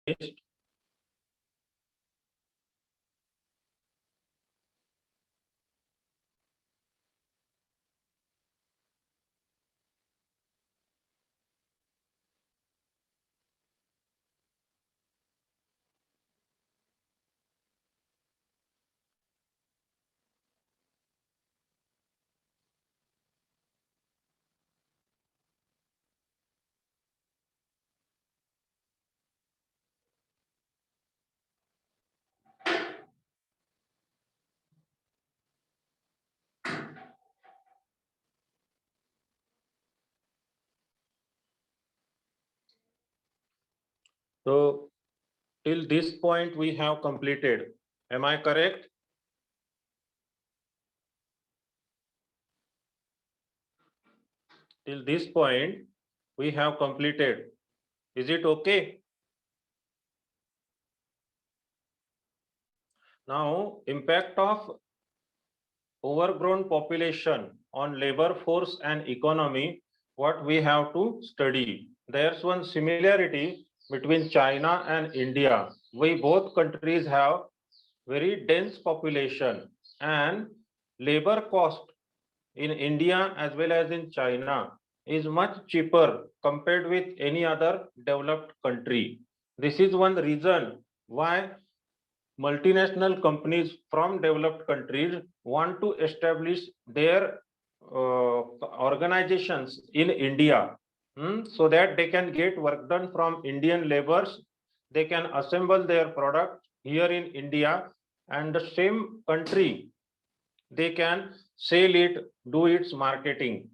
finished. So till this point we have completed. Am I correct? Till this point we have completed. Is it okay? Now, impact of overgrown population on labor force and economy, what we have to study. There's one similarity between China and India. We both countries have very dense population, and labor cost in India as well as in China is much cheaper compared with any other developed country. This is one reason why multinational companies from developed countries want to establish their organizations in India, so that they can get work done from Indian laborers. They can assemble their product here in India, and the same country they can sell it, do its marketing,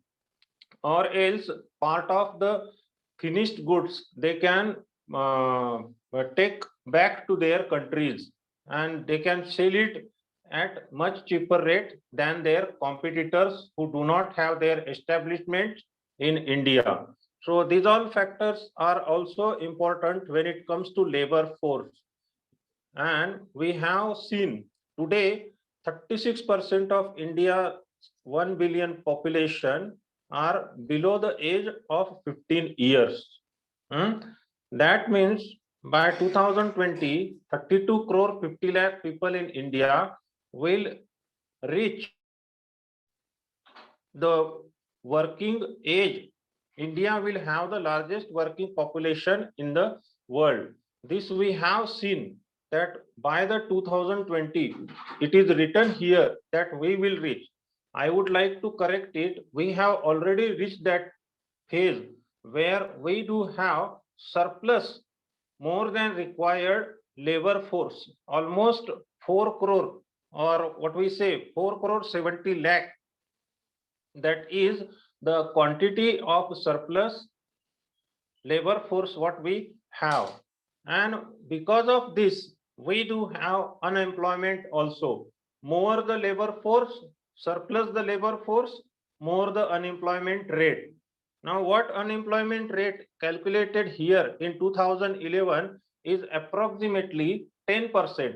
or else part of the finished goods they can take back to their countries, and they can sell it at much cheaper rate than their competitors who do not have their establishment in India. So these all factors are also important when it comes to labor force. And we have seen today 36% of India 1 billion population are below the age of 15 years. That means by 2020, 32 crore 50 lakh people in India will reach the working age. India will have the largest working population in the world. This we have seen that by the 2020, it is written here that we will reach. I would like to correct it. We have already reached that phase where we do have surplus more than required labor force, almost 4 crore, or what we say 4 crore 70 lakh. That is the quantity of surplus labor force what we have. And because of this, we do have unemployment also. More the labor force, surplus the labor force, more the unemployment rate. Now, what unemployment rate calculated here in 2011 is approximately 10%.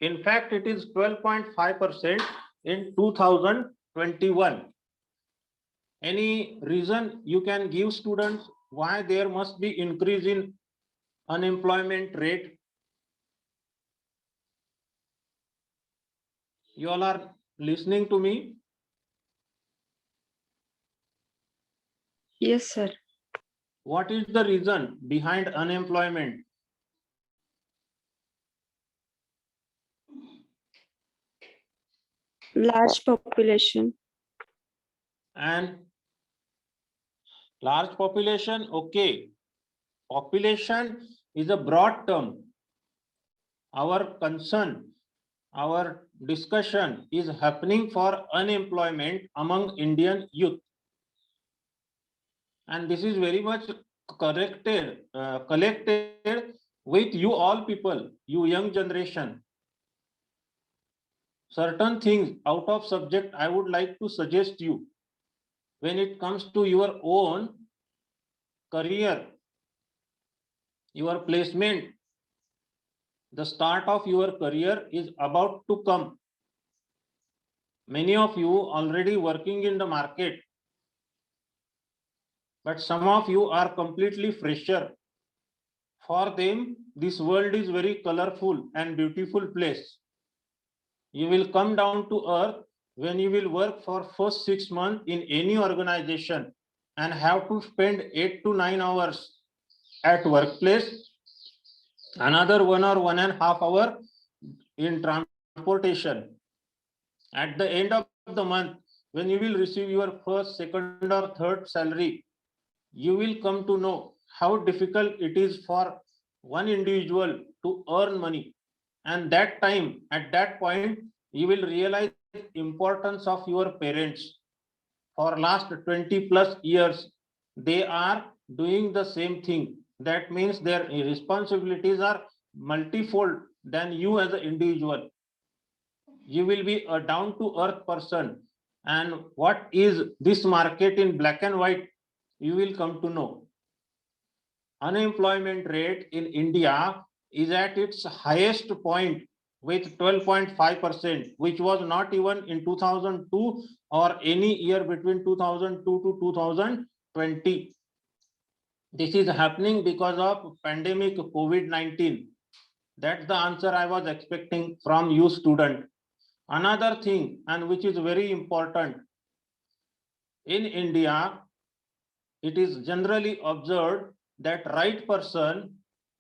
In fact, it is 12.5% in 2021. Any reason you can give students why there must be increase in unemployment rate? You all are listening to me? Yes, sir. What is the reason behind unemployment? Large population. And large population, okay. Population is a broad term. Our concern, our discussion is happening for unemployment among Indian youth. And this is very much collected with you all people, you young generation. Certain things out of subject I would like to suggest you when it comes to your own career, your placement. The start of your career is about to come. Many of you already working in the market, but some of you are completely fresher. For them, this world is very colorful and beautiful place. You will come down to earth when you will work for first 6 months in any organization and have to spend 8 to 9 hours at workplace, another 1 or 1.5 hour in transportation. At the end of the month, when you will receive your first, second or third salary, you will come to know how difficult it is for one individual to earn money. And that time, at that point, you will realize importance of your parents. For last 20 plus years, they are doing the same thing. That means their responsibilities are multifold than you as an individual. You will be a down to earth person. And what is this market in black and white, you will come to know. Unemployment rate in India is at its highest point with 12.5%, which was not even in 2002 or any year between 2002 to 2020. This is happening because of pandemic COVID-19. That's the answer I was expecting from you, student. Another thing, and which is very important, in India, it is generally observed that right person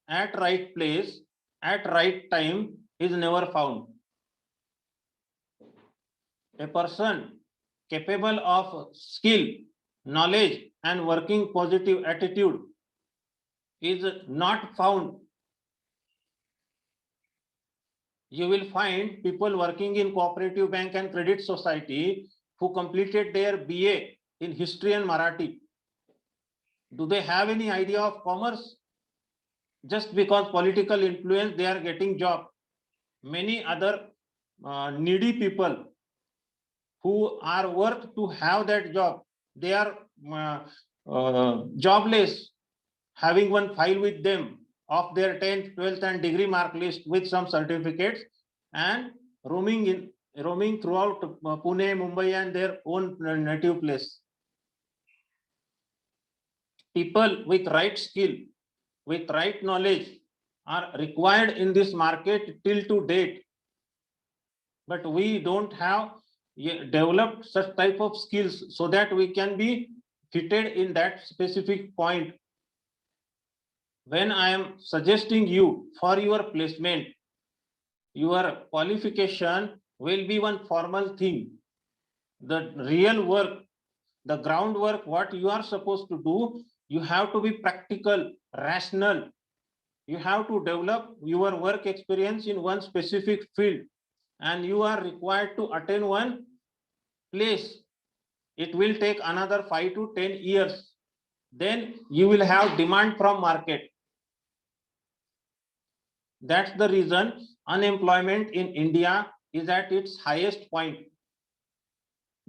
at right place at right time is never found. A person capable of skill, knowledge, and working positive attitude is not found. You will find people working in cooperative bank and credit society who completed their BA in history and Marathi. Do they have any idea of commerce? Just because political influence, they are getting job. Many other needy people who are worth to have that job, they are jobless, having one file with them of their 10th, 12th and degree mark list with some certificates and roaming throughout Pune, Mumbai and their own native place. People with right skill, with right knowledge are required in this market till to date. But we don't have developed such type of skills so that we can be fitted in that specific point. When I am suggesting you for your placement, your qualification will be one formal thing. The real work, the groundwork, what you are supposed to do, you have to be practical, rational. You have to develop your work experience in one specific field, and you are required to attain one place. It will take another 5 to 10 years. Then you will have demand from market. That's the reason unemployment in India is at its highest point.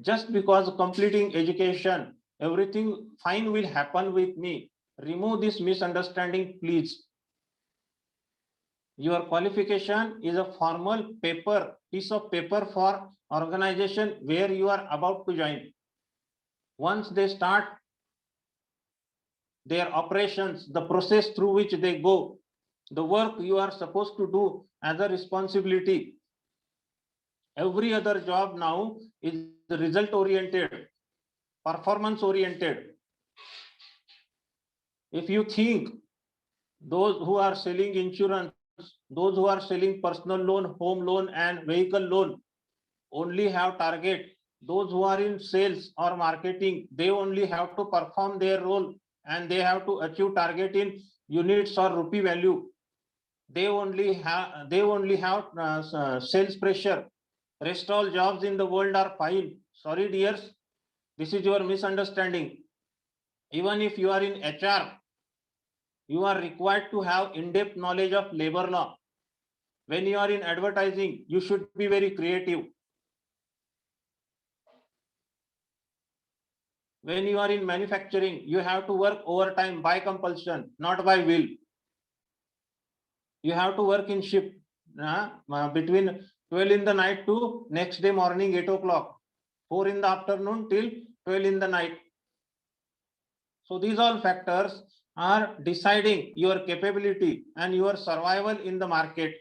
Just because completing education, everything fine will happen with me. Remove this misunderstanding, please. Your qualification is a formal paper, piece of paper for organization where you are about to join. Once they start their operations, the process through which they go, the work you are supposed to do as a responsibility. Every other job now is result oriented, performance oriented. If you think those who are selling insurance, those who are selling personal loan, home loan and vehicle loan only have target, those who are in sales or marketing, they only have to perform their role and they have to achieve target in units or rupee value. They only have sales pressure. Rest all jobs in the world are fine. Sorry dears, this is your misunderstanding. Even if you are in HR, you are required to have in-depth knowledge of labor law. When you are in advertising, you should be very creative. When you are in manufacturing, you have to work overtime by compulsion, not by will. You have to work in shift between 12 in the night to next day morning 8 o'clock, 4 in the afternoon till 12 in the night. So these all factors are deciding your capability and your survival in the market.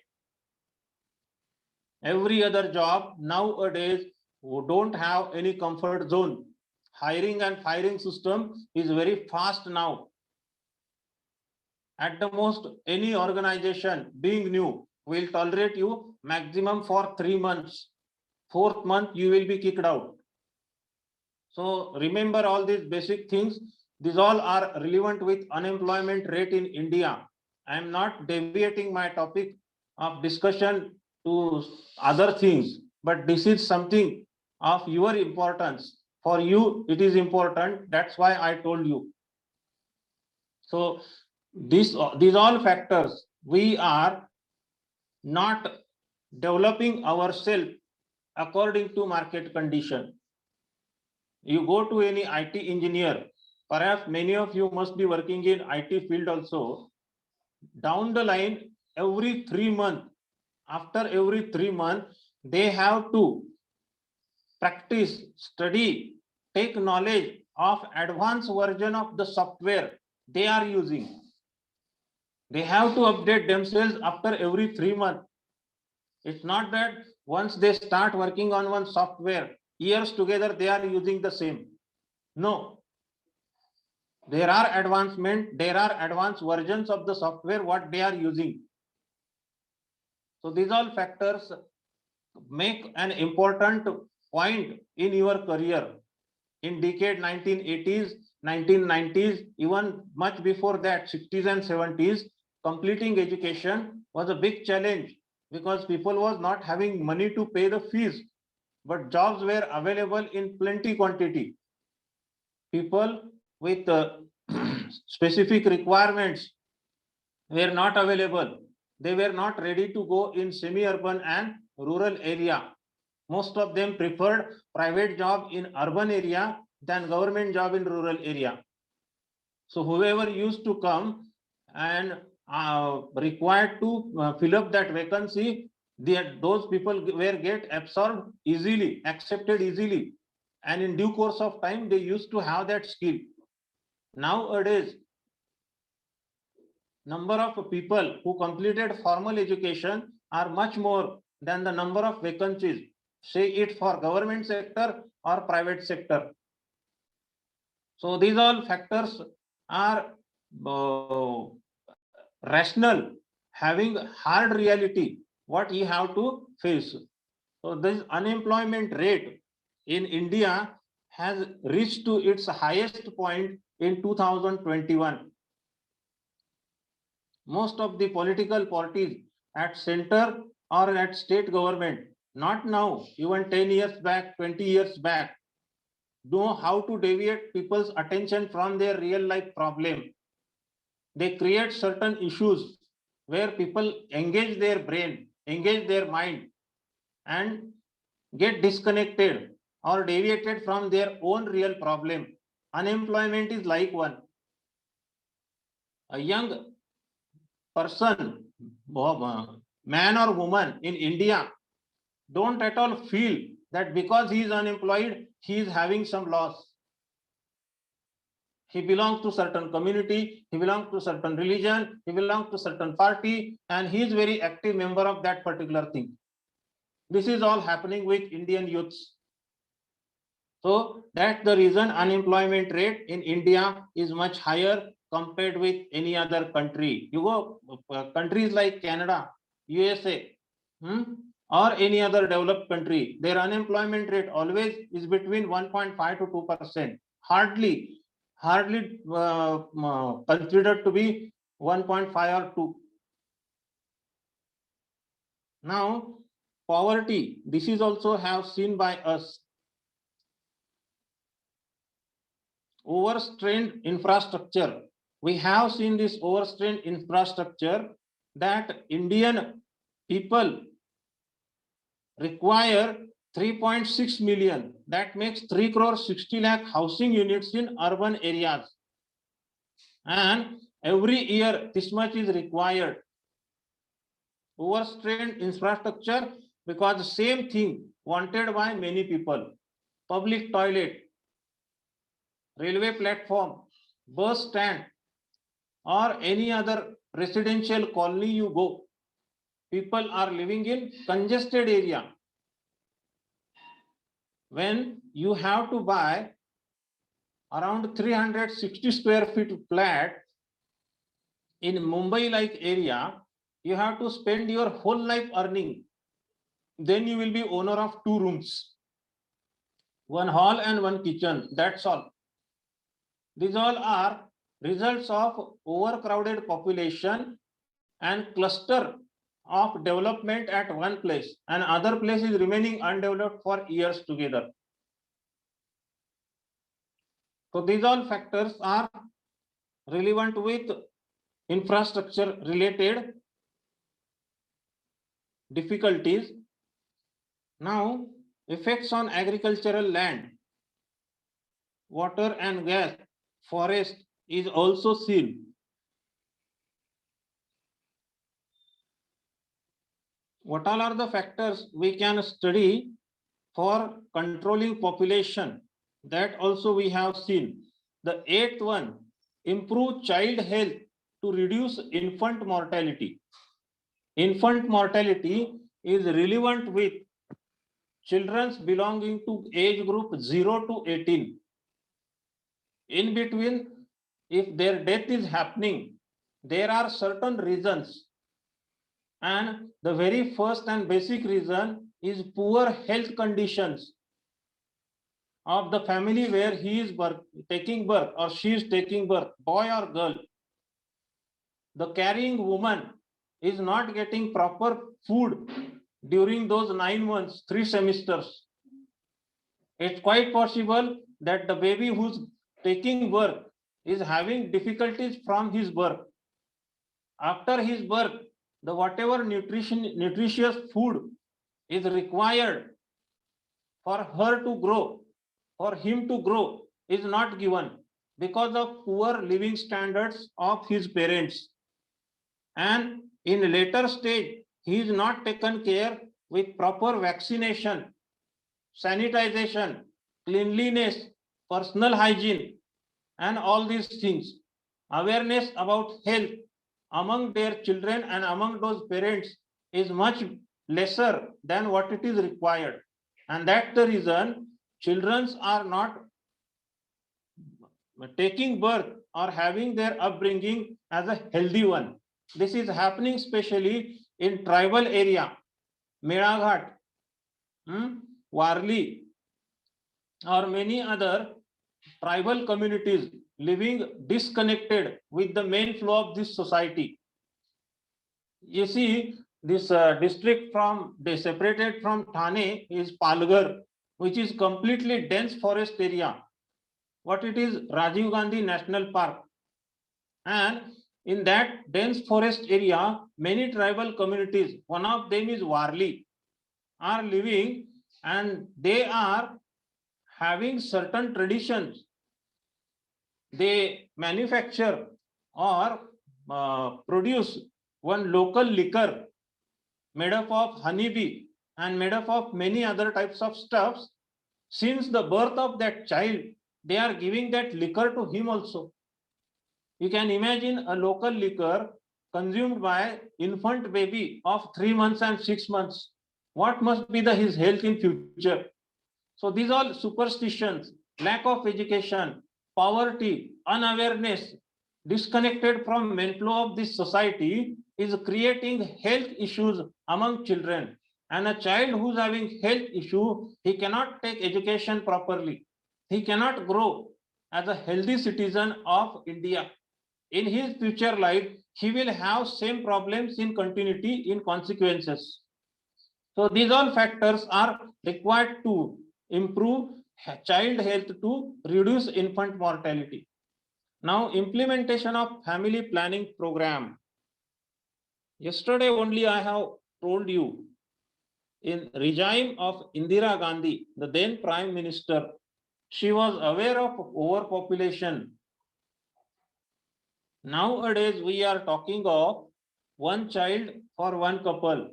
Every other job nowadays don't have any comfort zone. Hiring and firing system is very fast now. At the most, any organization being new will tolerate you maximum for 3 months. 4th month, you will be kicked out. So remember all these basic things. These all are relevant with unemployment rate in India. I am not deviating my topic of discussion to other things, but this is something of your importance. For you, it is important. That's why I told you. So these all factors, we are not developing ourselves according to market condition. You go to any IT engineer, perhaps many of you must be working in IT field also. Down the line, every 3 months, after every 3 months, they have to practice, study, take knowledge of advanced version of the software they are using. They have to update themselves after every 3 months. It's not that once they start working on one software, years together they are using the same. No. There are advancement, there are advanced versions of the software what they are using. So these all factors make an important point in your career. In decade 1980s, 1990s, even much before that, 60s and 70s, completing education was a big challenge because people was not having money to pay the fees, but jobs were available in plenty quantity. People with specific requirements were not available. They were not ready to go in semi-urban and rural area. Most of them preferred private job in urban area than government job in rural area. So whoever used to come and required to fill up that vacancy, those people were get absorbed easily, accepted easily, and in due course of time they used to have that skill. Nowadays, number of people who completed formal education are much more than the number of vacancies, say it for government sector or private sector. So these all factors are rational, having hard reality, what you have to face. So this unemployment rate in India has reached to its highest point in 2021. Most of the political parties at center or at state government, not now, even 10 years back, 20 years back, know how to deviate people's attention from their real life problem. They create certain issues where people engage their brain, engage their mind, and get disconnected or deviated from their own real problem. Unemployment is like one. A young person, man or woman in India, don't at all feel that because he is unemployed, he is having some loss. He belongs to certain community, he belongs to certain religion, he belongs to certain party, and he is very active member of that particular thing. This is all happening with Indian youths. So that's the reason unemployment rate in India is much higher compared with any other country. You go countries like Canada, USA, or any other developed country, their unemployment rate always is between 1.5 to 2%. Hardly considered to be 1.5 or 2. Now, poverty, this is also have seen by us. Overstrained infrastructure. We have seen this overstrained infrastructure that Indian people require 3.6 million. That makes 3 crore 60 lakh housing units in urban areas. And every year this much is required. Overstrained infrastructure because the same thing wanted by many people. Public toilet, railway platform, bus stand, or any other residential colony you go, people are living in congested area. When you have to buy around 360 square feet flat in Mumbai like area, you have to spend your whole life earning. Then you will be owner of 2 rooms, 1 hall and 1 kitchen. That's all. These all are results of overcrowded population and cluster of development at one place, and other place is remaining undeveloped for years together. So these all factors are relevant with infrastructure related difficulties. Now, effects on agricultural land, water and gas, forest is also seen. What all are the factors we can study for controlling population? That also we have seen. The 8th one, improve child health to reduce infant mortality. Infant mortality is relevant with children belonging to age group 0 to 18. In between, if their death is happening, there are certain reasons. And the very first and basic reason is poor health conditions of the family where he is taking birth or she is taking birth, boy or girl. The carrying woman is not getting proper food during those 9 months, 3 semesters. It's quite possible that the baby who's taking birth is having difficulties from his birth. After his birth, the whatever nutritious food is required for her to grow, for him to grow, is not given because of poor living standards of his parents. And in later stage, he is not taken care with proper vaccination, sanitization, cleanliness, personal hygiene, and all these things. Awareness about health among their children and among those parents is much lesser than what it is required. And that's the reason children are not taking birth or having their upbringing as a healthy one. This is happening especially in tribal area, Melaghat, Warli, or many other tribal communities living disconnected with the main flow of this society. You see, this district separated from Thane is Palghar, which is completely dense forest area. What it is, Rajiv Gandhi National Park. And in that dense forest area, many tribal communities, one of them is Warli, are living, and they are having certain traditions. They manufacture or produce one local liquor made up of honeybee and made up of many other types of stuffs. Since the birth of that child, they are giving that liquor to him also. You can imagine a local liquor consumed by infant baby of 3 months and 6 months. What must be his health in future? So these are superstitions, lack of education, poverty, unawareness, disconnected from main flow of this society is creating health issues among children. And a child who's having health issue, he cannot take education properly. He cannot grow as a healthy citizen of India. In his future life, he will have same problems in continuity, in consequences. So these all factors are required to improve child health to reduce infant mortality. Now, implementation of family planning program. Yesterday only I have told you, in regime of Indira Gandhi, the then Prime Minister, she was aware of overpopulation. Nowadays, we are talking of 1 child for 1 couple.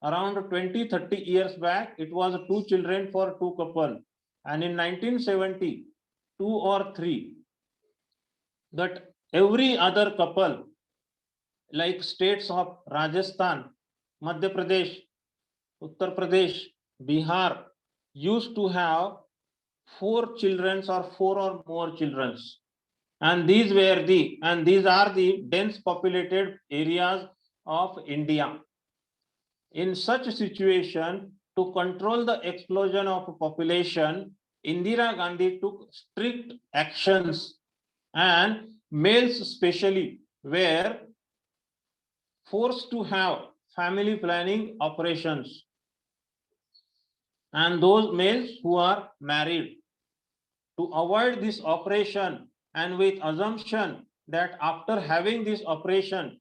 Around 20-30 years back, it was 2 children for 2 couple. And in 1970, 2 or 3. That every other couple, like states of Rajasthan, Madhya Pradesh, Uttar Pradesh, Bihar, used to have 4 children or 4 or more children. And these are the dense populated areas of India. In such a situation, to control the explosion of population, Indira Gandhi took strict actions, and males especially were forced to have family planning operations, and those males who are married, to avoid this operation, and with assumption that after having this operation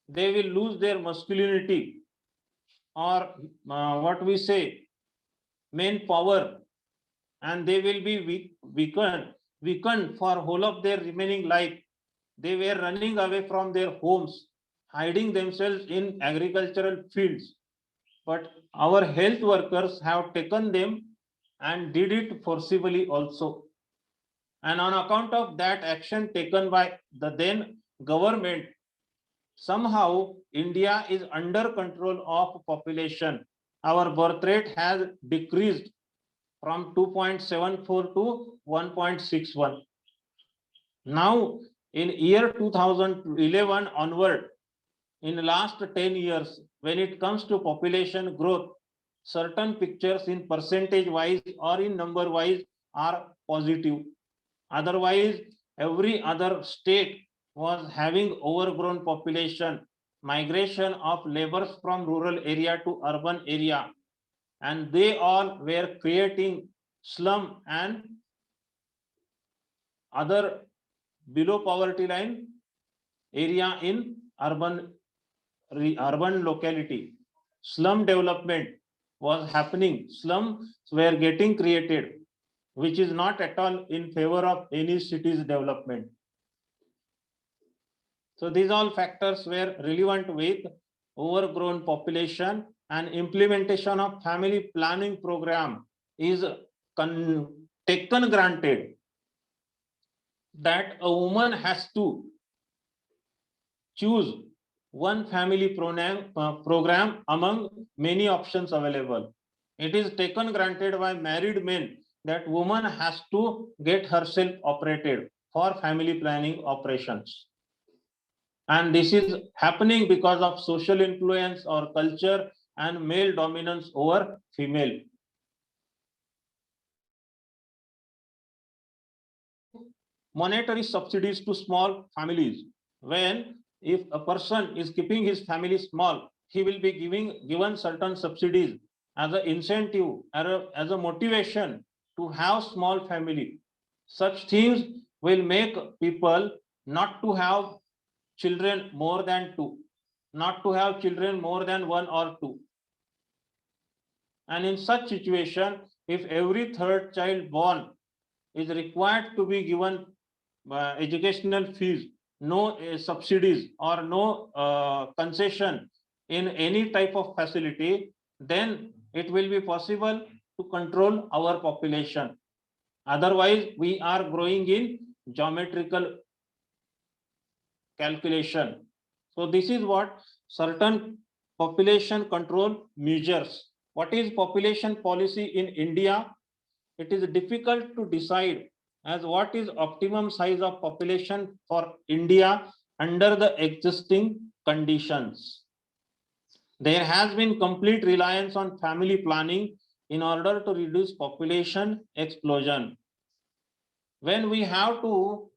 they will lose their masculinity, or what we say, main power, and they will be weakened for whole of their remaining life. They were running away from their homes, hiding themselves in agricultural fields. But our health workers have taken them and did it forcibly also. And on account of that action taken by the then government, somehow India is under control of population. Our birth rate has decreased from 2.74 to 1.61. Now, in year 2011 onward, in the last 10 years, when it comes to population growth, certain pictures in percentage wise or in number wise are positive. Otherwise, every other state was having overgrown population, migration of laborers from rural area to urban area, and they all were creating slum and other below poverty line area in urban locality. Slum development was happening. Slums were getting created, which is not at all in favor of any city's development. So these all factors were relevant with overgrown population, and implementation of family planning program is taken granted that a woman has to choose one family program among many options available. It is taken granted by married men that woman has to get herself operated for family planning operations. And this is happening because of social influence or culture and male dominance over female. Monetary subsidies to small families. When if a person is keeping his family small, he will be given certain subsidies as an incentive, as a motivation to have small family. Such things will make people not to have children more than 2, not to have children more than 1 or 2. And in such situation, if every third child born is required to be given educational fees, no subsidies or no concession in any type of facility, then it will be possible to control our population. Otherwise, we are growing in geometrical calculation. So this is what certain population control measures. What is population policy in India? It is difficult to decide as what is optimum size of population for India under the existing conditions. There has been complete reliance on family planning in order to reduce population explosion. When we have to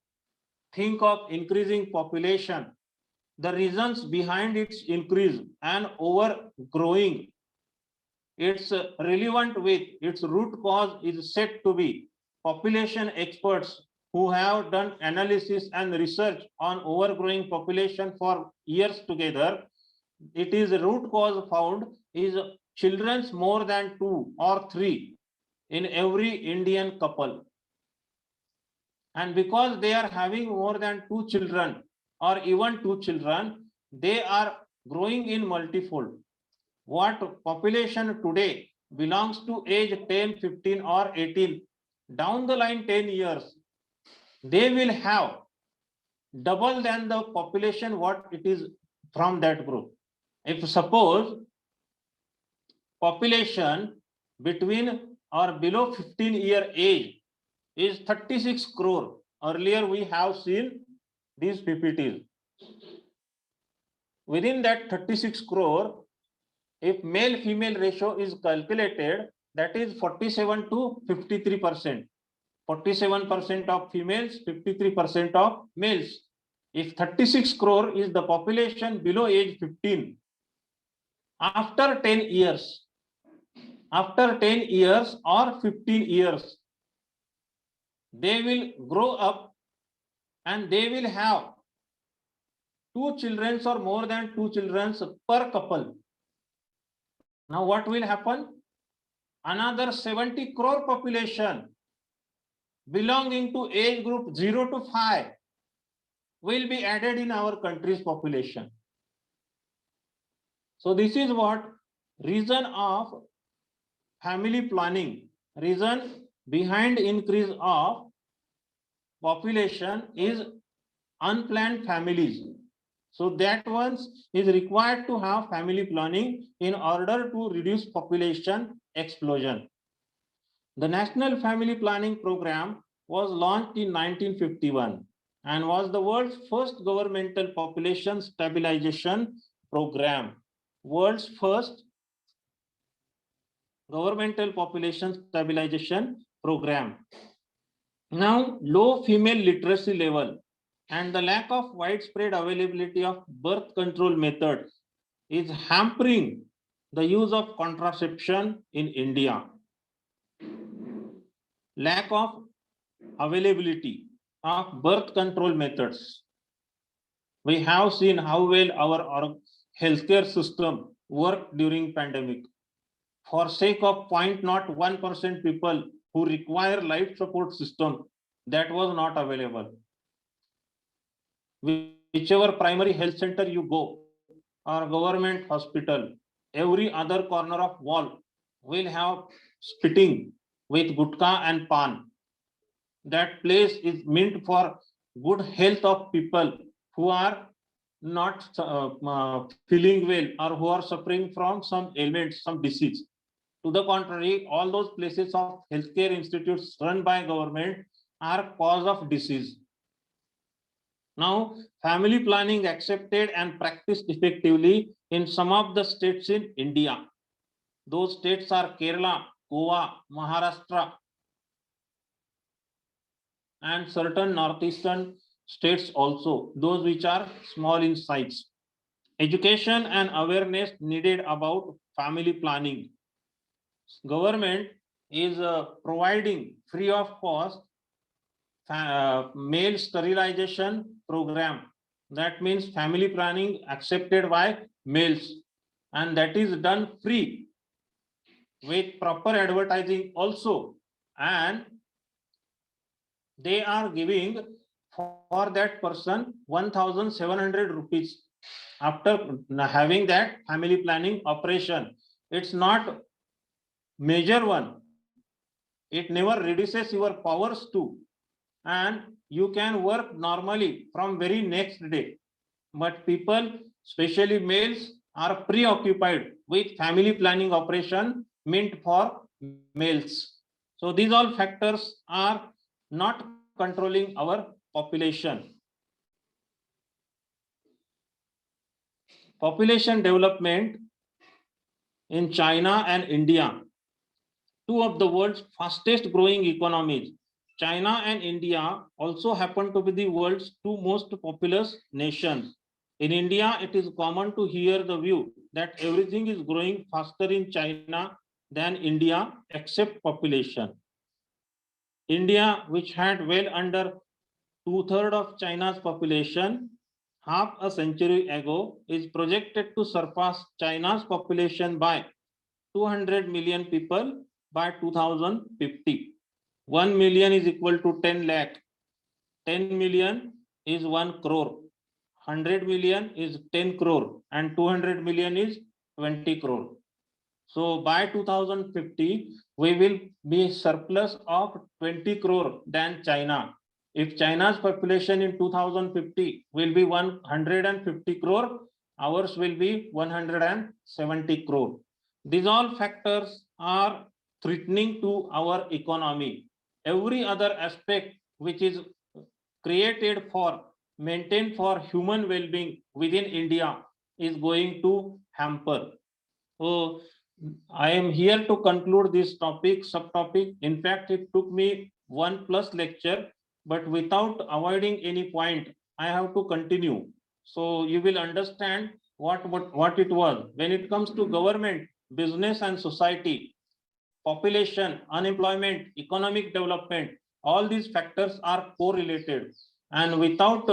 think of increasing population, the reasons behind its increase and overgrowing, its relevant with its root cause is said to be population experts who have done analysis and research on overgrowing population for years together. It is a root cause found is children's more than 2 or 3 in every Indian couple. And because they are having more than 2 children or even 2 children, they are growing in multifold. What population today belongs to age 10, 15 or 18, down the line 10 years, they will have double than the population what it is from that group. If suppose population between or below 15-year age is 36 crore. Earlier we have seen these PPTs. Within that 36 crore, if male female ratio is calculated, that is 47 to 53%. 47% of females, 53% of males. If 36 crore is the population below age 15, after 10 years or 15 years, they will grow up and they will have 2 children or more than 2 children per couple. Now what will happen? Another 70 crore population belonging to age group 0 to 5 will be added in our country's population. So this is what reason of family planning. Reason behind increase of population is unplanned families. So that ones is required to have family planning in order to reduce population explosion. The National Family Planning Program was launched in 1951 and was the world's first governmental population stabilization program. World's first governmental population stabilization program. Now, low female literacy level and the lack of widespread availability of birth control methods is hampering the use of contraception in India. Lack of availability of birth control methods. We have seen how well our healthcare system worked during pandemic. For sake of 0.01% people who require life support system, that was not available. Whichever primary health center you go or government hospital, every other corner of wall will have spitting with gutka and pan. That place is meant for good health of people who are not feeling well or who are suffering from some ailment, some disease. To the contrary, all those places of healthcare institutes run by government are cause of disease. Now, family planning accepted and practiced effectively in some of the states in India. Those states are Kerala, Goa, Maharashtra, and certain northeastern states also, those which are small in size. Education and awareness needed about family planning. Government is providing free of cost male sterilization program. That means family planning accepted by males, and that is done free with proper advertising also, and they are giving for that person 1,700 rupees after having that family planning operation. It's not major one. It never reduces your powers too, and you can work normally from very next day. But people, especially males, are preoccupied with family planning operation meant for males. So these all factors are not controlling our population. Population development in China and India, two of the world's fastest growing economies. China and India also happen to be the world's two most populous nations. In India, it is common to hear the view that everything is growing faster in China than India except population. India, which had well under 2/3 of China's population half a century ago, is projected to surpass China's population by 200 million people by 2050. 1 million is equal to 10 lakh. 10 million is 1 crore. 100 million is 10 crore and 200 million is 20 crore. So by 2050, we will be surplus of 20 crore than China. If China's population in 2050 will be 150 crore, ours will be 170 crore. These all factors are threatening to our economy. Every other aspect which is created for, maintained for human well-being within India is going to hamper. So I am here to conclude this subtopic. In fact, it took me 1+ lecture, but without avoiding any point, I have to continue. So you will understand what it was. When it comes to government, business and society, population, unemployment, economic development, all these factors are correlated. And without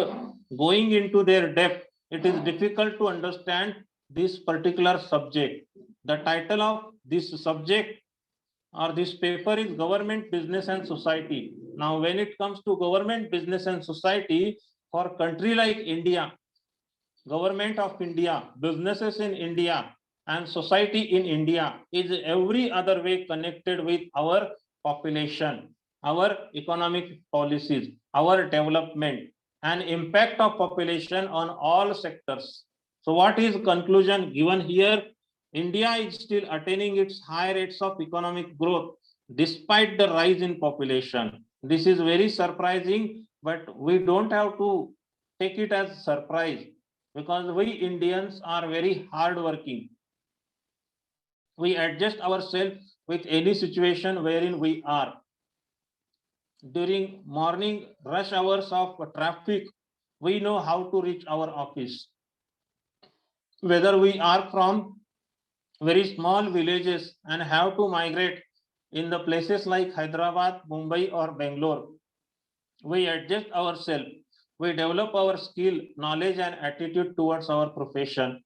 going into their depth, it is difficult to understand this particular subject. The title of this subject or this paper is Government, Business and Society. Now, when it comes to government, business and society, for a country like India, government of India, businesses in India, and society in India is every other way connected with our population, our economic policies, our development, and impact of population on all sectors. So what is conclusion given here? India is still attaining its high rates of economic growth despite the rise in population. This is very surprising, but we don't have to take it as surprise, because we Indians are very hardworking. We adjust ourselves with any situation wherein we are. During morning rush hours of traffic, we know how to reach our office. Whether we are from very small villages and have to migrate in the places like Hyderabad, Mumbai, or Bangalore, we adjust ourselves. We develop our skill, knowledge, and attitude towards our profession.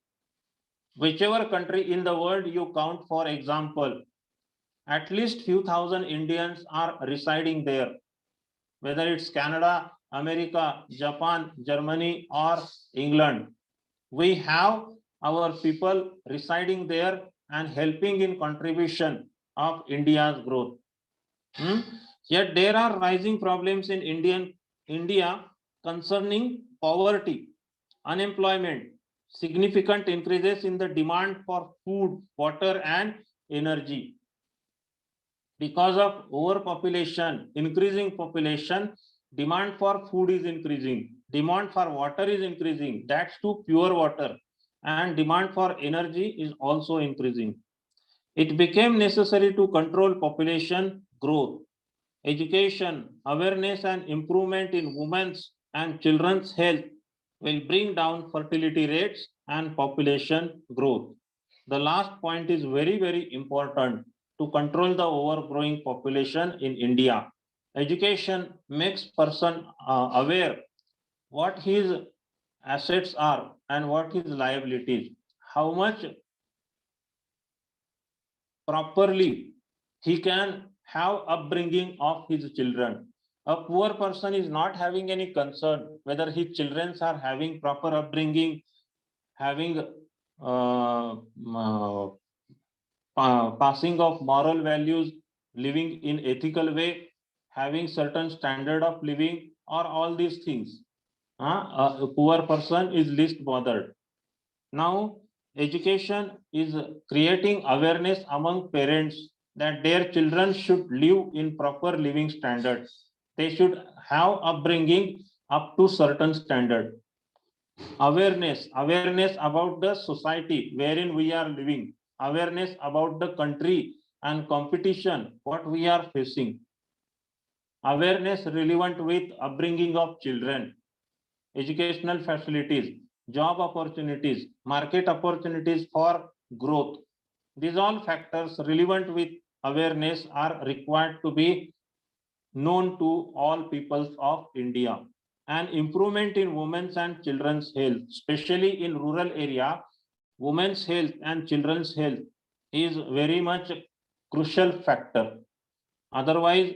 Whichever country in the world you count, for example, at least few thousand Indians are residing there, whether it's Canada, America, Japan, Germany, or England. We have our people residing there and helping in contribution of India's growth. Yet there are rising problems in India concerning poverty, unemployment, significant increases in the demand for food, water, and energy. Because of overpopulation, increasing population, demand for food is increasing, demand for water is increasing, that's to pure water, and demand for energy is also increasing. It became necessary to control population growth. Education, awareness, and improvement in women's and children's health will bring down fertility rates and population growth. The last point is very, very important to control the overgrowing population in India. Education makes person aware what his assets are and what his liabilities, how much properly he can have upbringing of his children. A poor person is not having any concern whether his children are having proper upbringing, having passing of moral values, living in ethical way, having certain standard of living, or all these things. A poor person is least bothered. Now, education is creating awareness among parents that their children should live in proper living standards. They should have upbringing up to certain standard. Awareness about the society wherein we are living, awareness about the country and competition what we are facing, awareness relevant with upbringing of children, educational facilities, job opportunities, market opportunities for growth. These all factors relevant with awareness are required to be known to all peoples of India. And improvement in women's and children's health, especially in rural area, women's health and children's health is very much a crucial factor. Otherwise,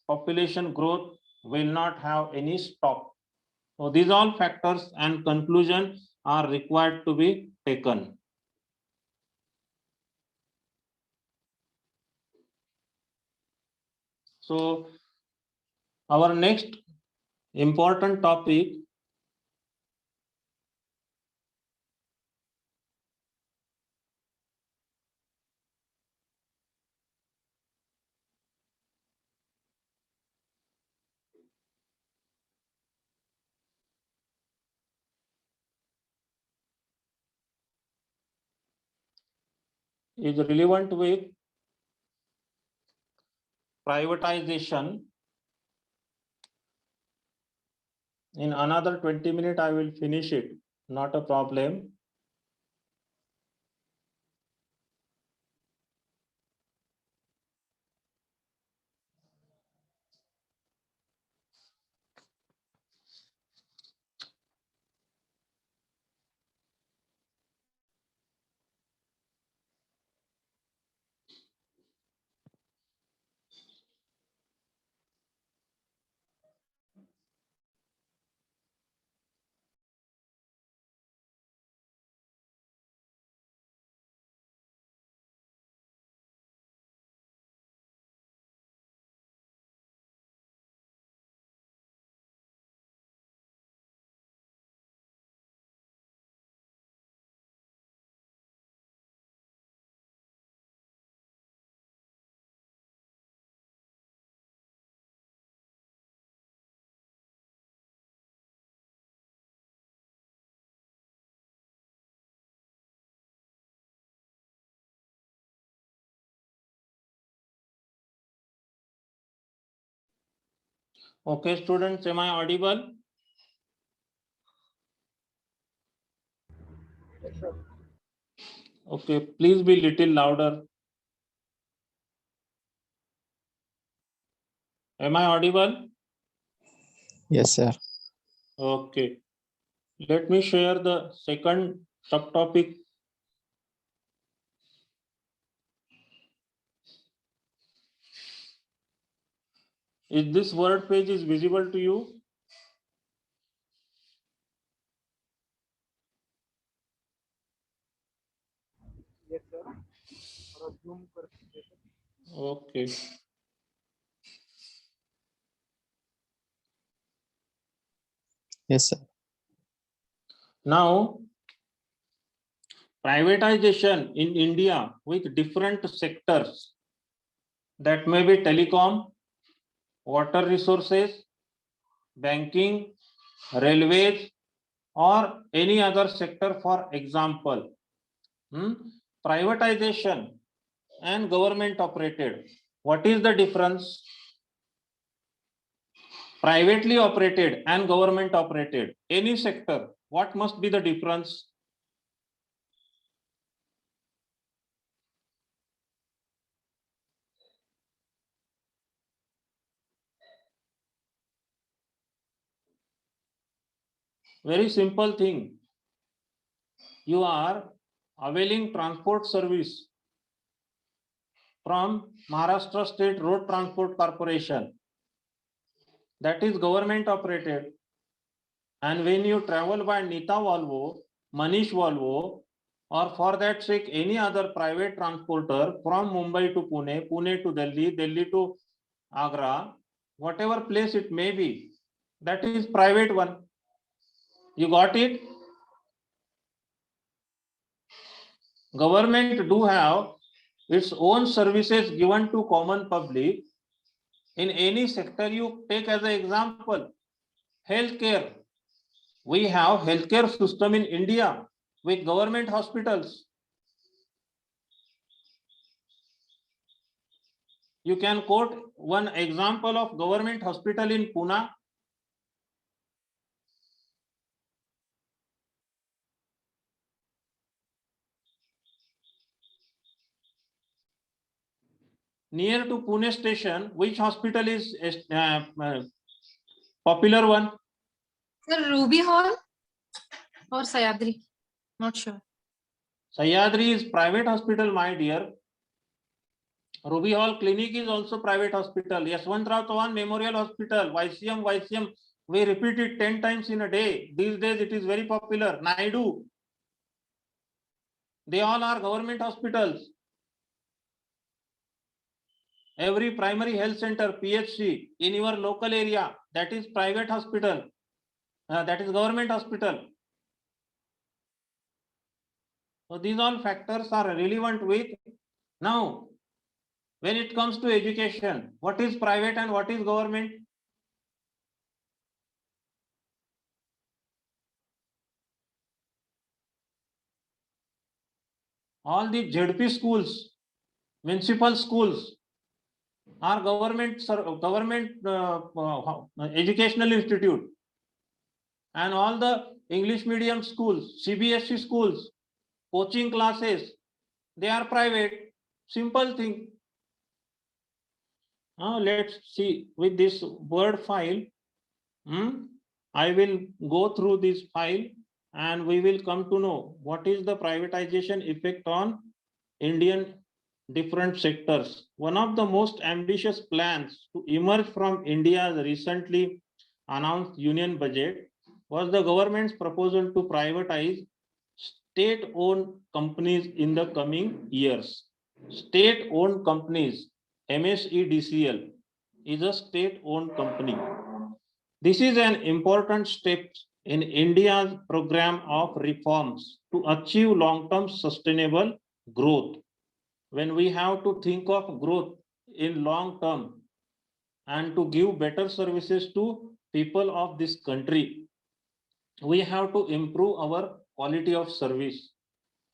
population growth will not have any stop. So these all factors and conclusion are required to be taken. So Our next important topic is relevant with privatization. In another 20 minutes, I will finish it. Not a problem. Okay, students, am I audible? Okay, please be little louder. Am I audible? Yes, sir. Okay. Let me share the second subtopic. Is this word page is visible to you? Okay. Yes, sir. Now, privatization in India with different sectors, that may be telecom, water resources, banking, railways, or any other sector, for example. Privatization and government operated. What is the difference? Privately operated and government operated, any sector, what must be the difference? Very simple thing. You are availing transport service from Maharashtra State Road Transport Corporation. That is government operated. And when you travel by Nita Volvo, Manish Volvo, or for that sake any other private transporter from Mumbai to Pune, Pune to Delhi, Delhi to Agra, whatever place it may be, that is private one. You got it? Government do have its own services given to common public. In any sector you take as an example, healthcare. We have healthcare system in India with government hospitals. You can quote one example of government hospital in Pune. Near to Pune station, which hospital is popular one? Sir, Ruby Hall or Sayadri? Not sure. Sayadri is private hospital, my dear. Ruby Hall Clinic is also private hospital. Yashwantrao Chavan Memorial Hospital, YCM. We repeat it 10 times in a day. These days it is very popular. Naidu. They all are government hospitals. every primary health center, PHC in your local area, that is private hospital, that is government hospital. So these all factors are relevant with. Now, when it comes to education, what is private and what is government? All the ZP schools, municipal schools are government educational institute, and all the English medium schools, CBSE schools, coaching classes, they are private. Simple thing. Now let's see with this word file. I will go through this file and we will come to know what is the privatization effect on Indian different sectors. One of the most ambitious plans to emerge from India's recently announced union budget was the government's proposal to privatize state-owned companies in the coming years. State-owned companies, MSEDCL, is a state-owned company. This is an important step in India's program of reforms to achieve long-term sustainable growth. When we have to think of growth in long term and to give better services to people of this country, we have to improve our quality of service.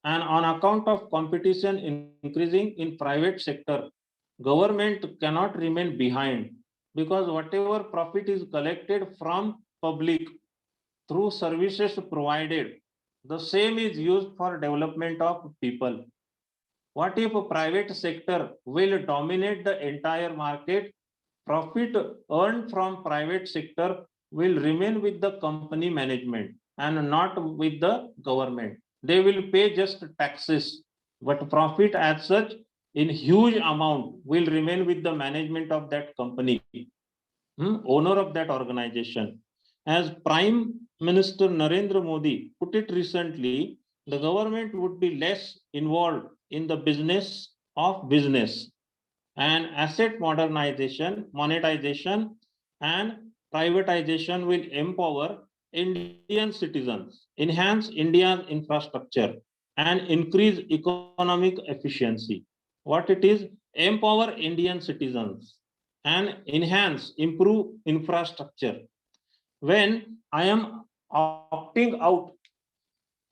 And on account of competition increasing in private sector, government cannot remain behind, because whatever profit is collected from public through services provided, the same is used for development of people. What if a private sector will dominate the entire market? Profit earned from private sector will remain with the company management and not with the government. They will pay just taxes, but profit as such in huge amount will remain with the management of that company, owner of that organization. As Prime Minister Narendra Modi put it recently, the government would be less involved in the business of business, and asset modernization, monetization, and privatization will empower Indian citizens, enhance India's infrastructure, and increase economic efficiency. What it is? Empower Indian citizens and enhance, improve infrastructure. When I am opting out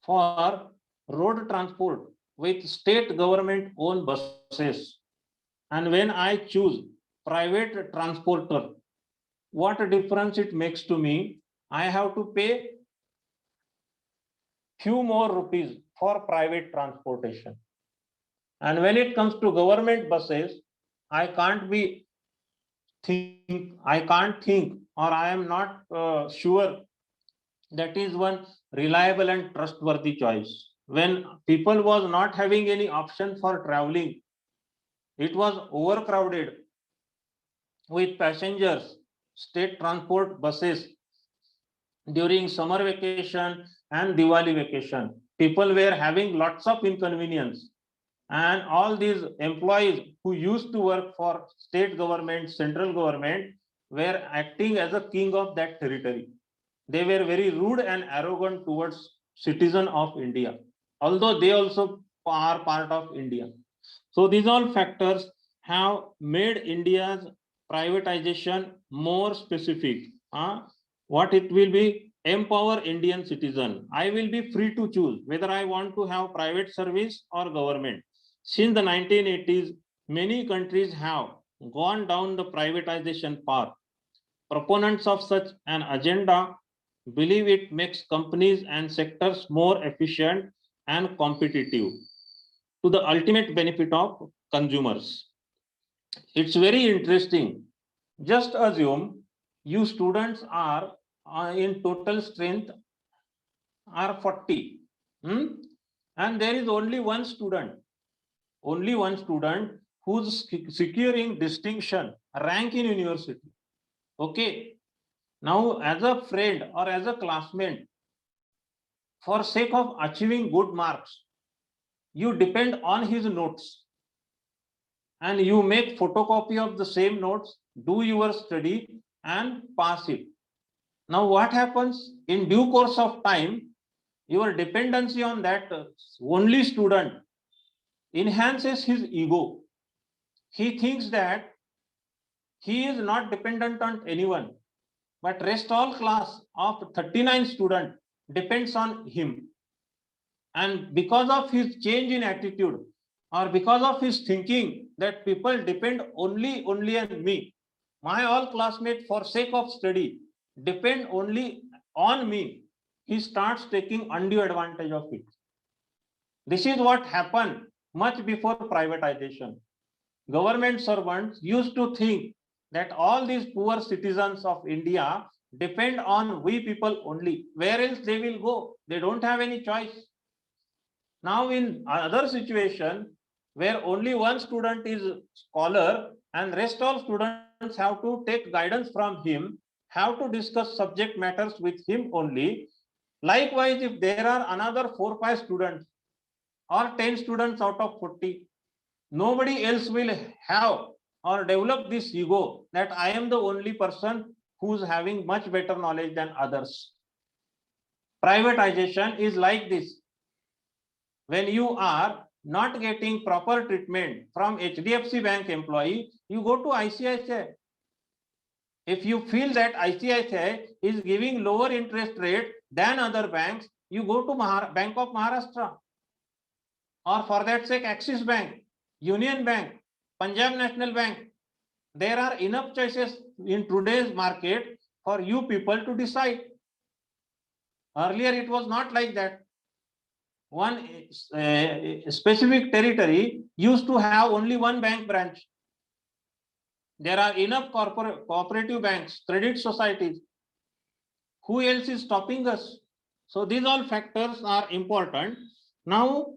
for road transport with state government owned buses, and when I choose private transporter, what difference it makes to me? I have to pay few more rupees for private transportation. And when it comes to government buses, I can't think, or I am not sure that is one reliable and trustworthy choice. When people was not having any option for traveling, it was overcrowded with passengers, state transport buses during summer vacation and Diwali vacation. People were having lots of inconvenience, and all these employees who used to work for state government, central government, were acting as a king of that territory. They were very rude and arrogant towards citizen of India, although they also are part of India. So these all factors have made India's privatization more specific. What it will be? Empower Indian citizen. I will be free to choose whether I want to have private service or government. Since the 1980s, many countries have gone down the privatization path. Proponents of such an agenda believe it makes companies and sectors more efficient and competitive, to the ultimate benefit of consumers. It's very interesting. Just assume you students are in total strength are 40, and there is only one student who's securing distinction, rank in university. Okay, now as a friend or as a classmate, for sake of achieving good marks, you depend on his notes, and you make photocopy of the same notes, do your study and pass it. Now what happens in due course of time, your dependency on that only student enhances his ego. He thinks that he is not dependent on anyone, but rest all class of 39 students depends on him. And because of his change in attitude, or because of his thinking that people depend only on me, my all classmates for sake of study depend only on me, he starts taking undue advantage of it. This is what happened much before privatization. Government servants used to think that all these poor citizens of India depend on we people only. Where else they will go? They don't have any choice. Now in other situation where only one student is scholar and rest all students have to take guidance from him, have to discuss subject matters with him only. Likewise, if there are another 4-5 students or 10 students out of 40, nobody else will have or develop this ego that I am the only person who's having much better knowledge than others. Privatization is like this. When you are not getting proper treatment from HDFC Bank employee, you go to ICICI. If you feel that ICICI is giving lower interest rate than other banks, you go to Bank of Maharashtra, or for that sake Axis Bank, Union Bank, Punjab National Bank. There are enough choices in today's market for you people to decide. Earlier it was not like that. One specific territory used to have only one bank branch. There are enough cooperative banks, credit societies. Who else is stopping us? So these all factors are important. Now,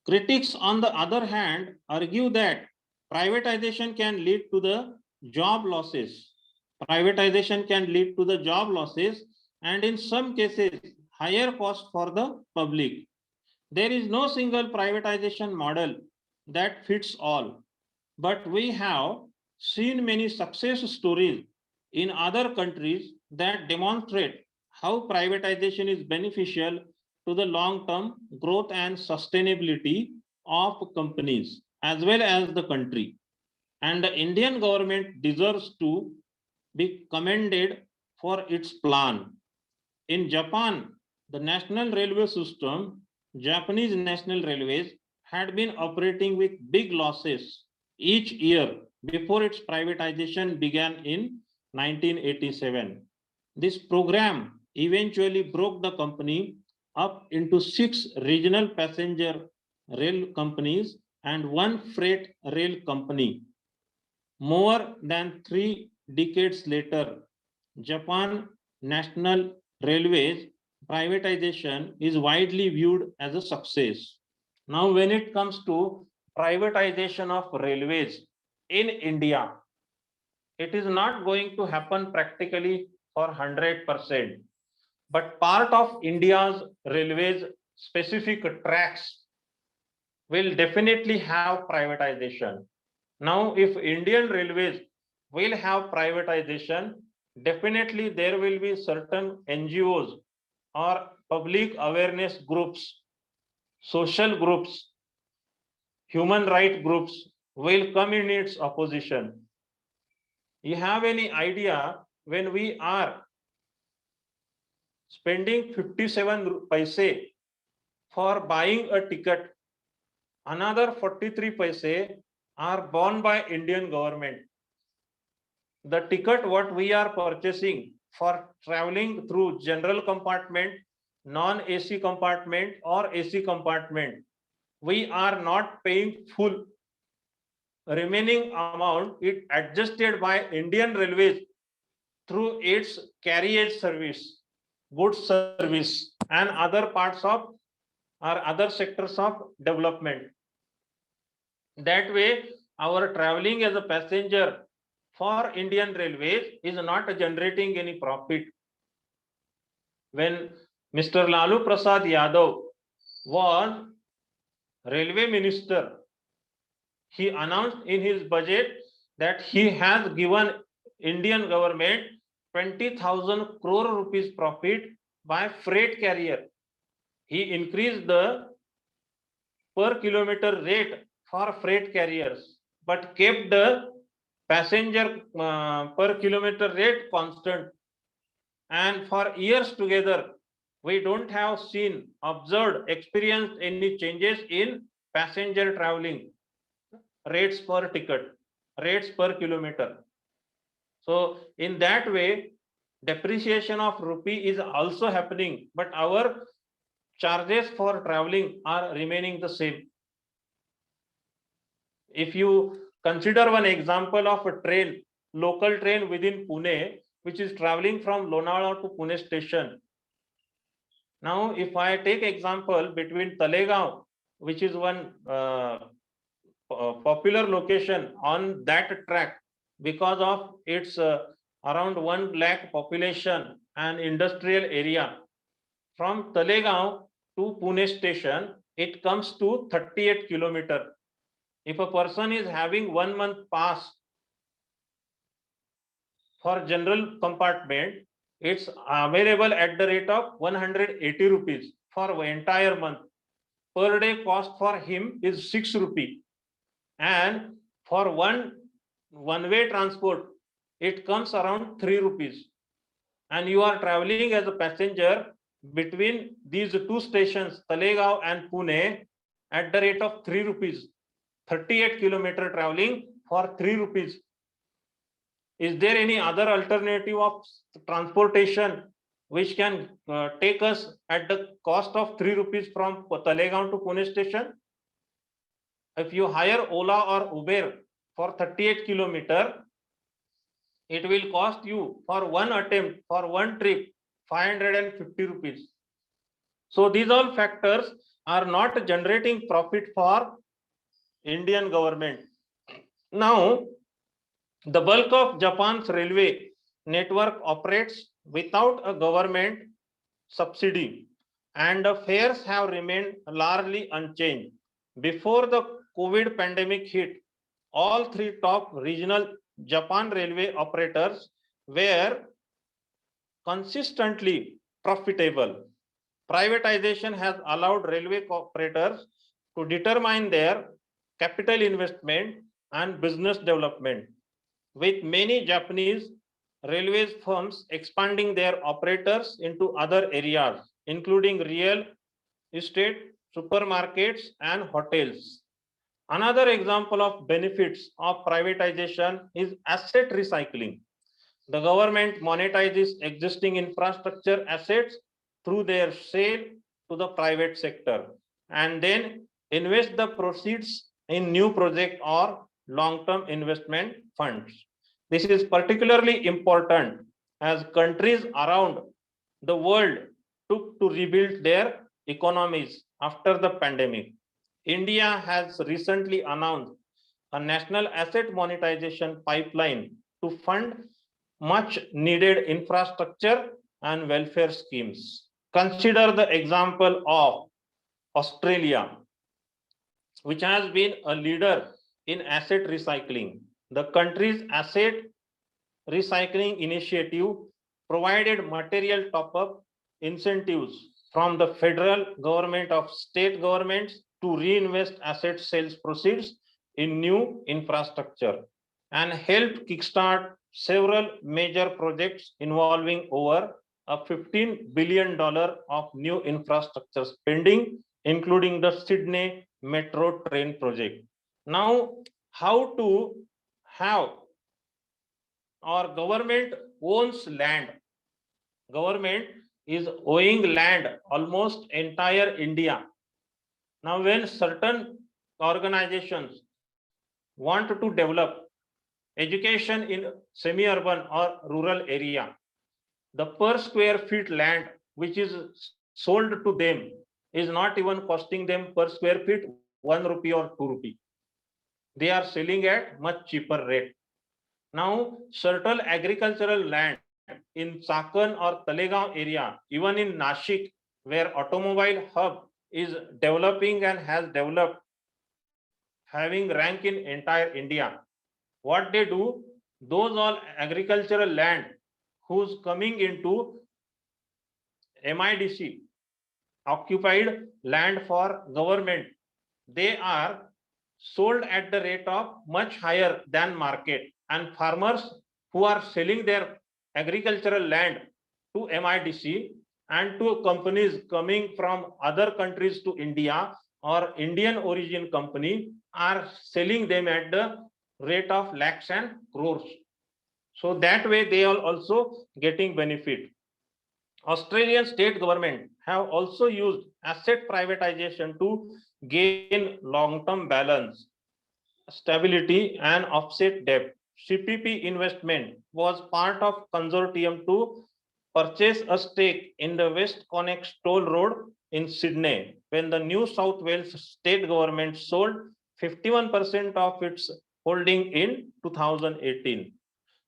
critics, on the other hand, argue that privatization can lead to the job losses. Privatization can lead to the job losses and in some cases, higher cost for the public. There is no single privatization model that fits all, but we have seen many success stories in other countries that demonstrate how privatization is beneficial to the long-term growth and sustainability of companies as well as the country. And the Indian government deserves to be commended for its plan. In Japan, the national railway system, Japanese National Railways, had been operating with big losses each year before its privatization began in 1987. This program eventually broke the company up into 6 regional passenger rail companies and 1 freight rail company. More than 3 decades later, Japan National Railways privatization is widely viewed as a success. Now, when it comes to privatization of railways in India, it is not going to happen practically for 100%, but part of India's railways specific tracks will definitely have privatization. Now, if Indian railways will have privatization, definitely there will be certain NGOs or public awareness groups, social groups, human rights groups will come in its opposition. You have any idea when we are spending 57 paise for buying a ticket, another 43 paise are borne by Indian government. The ticket what we are purchasing for traveling through general compartment, non-AC compartment or AC compartment, we are not paying full. Remaining amount it adjusted by Indian Railways through its carriage service, goods service and other parts of or other sectors of development. That way, our traveling as a passenger for Indian Railways is not generating any profit. When Mr. Lalu Prasad Yadav was railway minister. He announced in his budget that he has given Indian government 20,000 crore rupees profit by freight carrier. He increased the per kilometer rate for freight carriers, but kept the passenger per kilometer rate constant. And for years together, we don't have seen, observed, experienced any changes in passenger traveling rates per ticket, rates per kilometer. So in that way, depreciation of rupee is also happening, but our charges for traveling are remaining the same. If you consider one example of a train, local train within Pune, which is traveling from Lonavala to Pune station. Now, if I take example between Talegaon, which is one popular location on that track because of its around 1 lakh population and industrial area. From Talegaon to Pune station, it comes to 38 kilometers. If a person is having 1 month pass for general compartment, it's available at the rate of 180 rupees for the entire month. Per day cost for him is 6 rupees. And for one-way transport, it comes around 3 rupees. And you are traveling as a passenger between these two stations, Talegaon and Pune, at the rate of 3 rupees. 38 kilometer traveling for 3 rupees. Is there any other alternative of transportation which can take us at the cost of 3 rupees from Talegaon to Pune station? If you hire Ola or Uber for 38 kilometer, it will cost you for one attempt, for one trip, 550 rupees. So these all factors are not generating profit for Indian government. Now, the bulk of Japan's railway network operates without a government subsidy, and the fares have remained largely unchanged. Before the COVID pandemic hit, all three top regional Japan railway operators were consistently profitable. Privatization has allowed railway operators to determine their capital investment and business development, with many Japanese railways firms expanding their operators into other areas, including real estate, supermarkets, and hotels. Another example of benefits of privatization is asset recycling. The government monetizes existing infrastructure assets through their sale to the private sector and then invest the proceeds in new project or long-term investment funds. This is particularly important as countries around the world took to rebuild their economies after the pandemic. India has recently announced a national asset monetization pipeline to fund much needed infrastructure and welfare schemes. Consider the example of Australia, which has been a leader in asset recycling. The country's asset recycling initiative provided material top-up incentives from the federal government of state governments to reinvest asset sales proceeds in new infrastructure and helped kickstart several major projects involving over a $15 billion of new infrastructure spending, including the Sydney Metro train project. Now, how to have our government owns land. Government is owing land almost entire India. Now, when certain organizations want to develop education in semi-urban or rural area, the per square feet land which is sold to them is not even costing them per square feet 1 rupee or 2 rupee. They are selling at much cheaper rate. Now, certain agricultural land in Chakan or Talegaon area, even in Nashik, where automobile hub is developing and has developed, having rank in entire India. What they do, those all agricultural land who's coming into MIDC, occupied land for government, they are sold at the rate of much higher than market, and farmers who are selling their agricultural land to MIDC and to companies coming from other countries to India or Indian origin company are selling them at the rate of lakhs and crores. So that way they are also getting benefit. Australian state government have also used asset privatization to gain long-term balance, stability and offset debt. CPP investment was part of consortium to purchase a stake in the West Connex toll road in Sydney when the New South Wales state government sold 51% of its holding in 2018.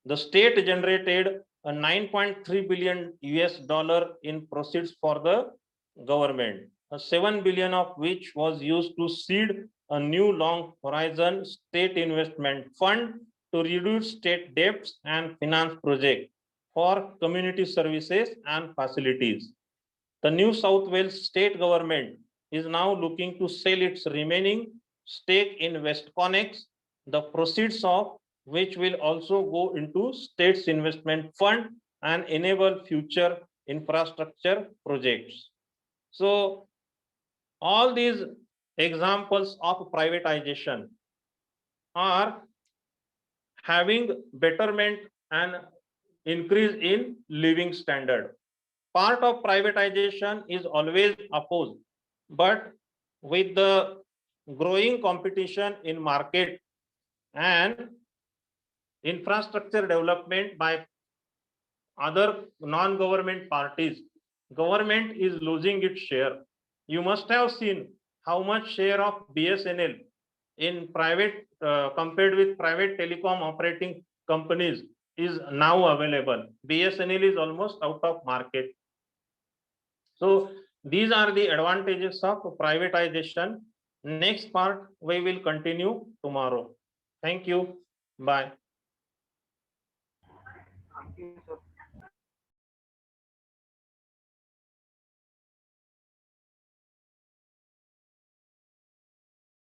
The state generated a 9.3 billion US dollar in proceeds for the government, 7 billion of which was used to seed a new long horizon state investment fund to reduce state debts and finance projects for community services and facilities. The New South Wales state government is now looking to sell its remaining stake in WestConnex, the proceeds of which will also go into state's investment fund and enable future infrastructure projects. So all these examples of privatization are having betterment and increase in living standard. Part of privatization is always opposed, but with the growing competition in market and infrastructure development by other non-government parties, government is losing its share. You must have seen how much share of BSNL in private compared with private telecom operating companies is now available. BSNL is almost out of market. So these are the advantages of privatization. Next part we will continue tomorrow. Thank you. Bye.